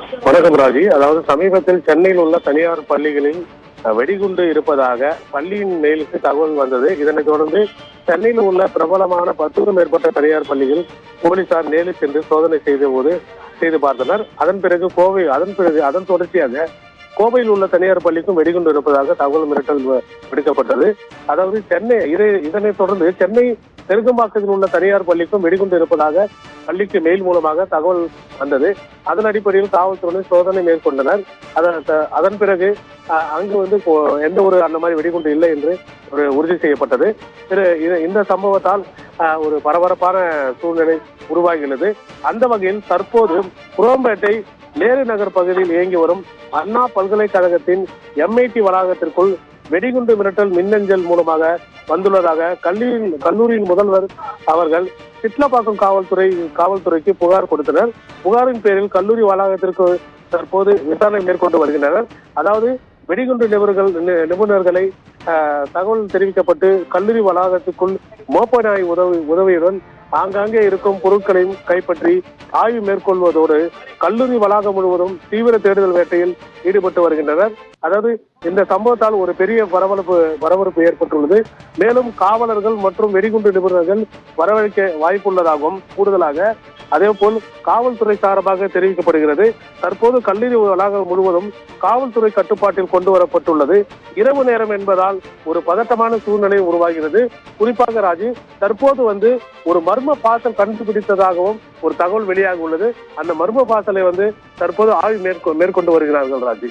வணக்கம் ராஜி. அதாவது சமீபத்தில் சென்னையில் உள்ள தனியார் பள்ளிகளில் வெடிகுண்டு இருப்பதாக பள்ளியின் மேலுக்கு தகவல் வந்தது. இதனைத் தொடர்ந்து சென்னையில் உள்ள பிரபலமான 10க்கும் மேற்பட்ட தனியார் பள்ளிகள் போலீசார் நேரில் சென்று சோதனை செய்து பார்த்தனர். அதன் தொடர்ச்சியாக கோவையில் உள்ள தனியார் பள்ளிக்கும் வெடிகுண்டு இருப்பதாக தகவல் மிரட்டல் விடுக்கப்பட்டது. அதாவது இதனைத் தொடர்ந்து சென்னை தெலுங்கம்பாக்கத்தில் உள்ள தனியார் பள்ளிக்கும் வெடிகுண்டு இருப்பதாக பள்ளிக்கு மெயில் மூலமாக தகவல் வந்தது. அதன் அடிப்படையில் காவல்துறையினர் சோதனை மேற்கொண்டனர். அதன் பிறகு அங்கு எந்த ஒரு அந்த மாதிரி வெடிகுண்டு இல்லை என்று உறுதி செய்யப்பட்டது. இந்த சம்பவத்தால் ஒரு பரபரப்பான சூழ்நிலை உருவாகியுள்ளது. அந்த வகையில் தற்போது குரோம்பேட்டை நேரு நகர் பகுதியில் இயங்கி வரும் அண்ணா பல்கலைக்கழகத்தின் MIT வளாகத்திற்குள் வெடிகுண்டு மிரட்டல் மின்னஞ்சல் மூலமாக வந்துள்ளதாக கல்லூரியின் முதல்வர் அவர்கள் சிட்லப்பாக்கம் காவல்துறைக்கு புகார் கொடுத்தனர். புகாரின் பேரில் கல்லூரி வளாகத்திற்கு தற்போது விசாரணை மேற்கொண்டு வருகின்றனர். அதாவது வெடிகுண்டு நிபுணர்களை தகவல் தெரிவிக்கப்பட்டு கல்லூரி வளாகத்துக்குள் மோப்ப நாய் உதவியுடன் ஆங்காங்கே இருக்கும் பொருட்களையும் கைப்பற்றி ஆய்வு மேற்கொள்வதோடு கல்லூரி வளாகம் முழுவதும் தீவிர தேடுதல் வேட்டையில் ஈடுபட்டு வருகின்றனர். அதாவது இந்த சம்பவத்தால் ஒரு பெரிய பரபரப்பு ஏற்பட்டுள்ளது. மேலும் காவலர்கள் மற்றும் வெடிகுண்டு நிபுணர்கள் வரவழைக்க வாய்ப்புள்ளதாகவும் கூடுதலாக அதேபோல் காவல்துறை சார்பாக தெரிவிக்கப்படுகிறது. தற்போது கல்லூரி வளாகம் முழுவதும் காவல்துறை கட்டுப்பாட்டில் கொண்டு வரப்பட்டுள்ளது. இரவு நேரம் என்பதால் ஒரு பதட்டமான சூழ்நிலை உருவாகிறது. குறிப்பாக ராஜி, தற்போது ஒரு மர்ம பாசல் கண்டுபிடித்ததாகவும் ஒரு தகவல் வெளியாக உள்ளது. அந்த மர்ம பாசலை தற்போது ஆய்வு மேற்கொண்டு வருகிறார்கள் ராஜி.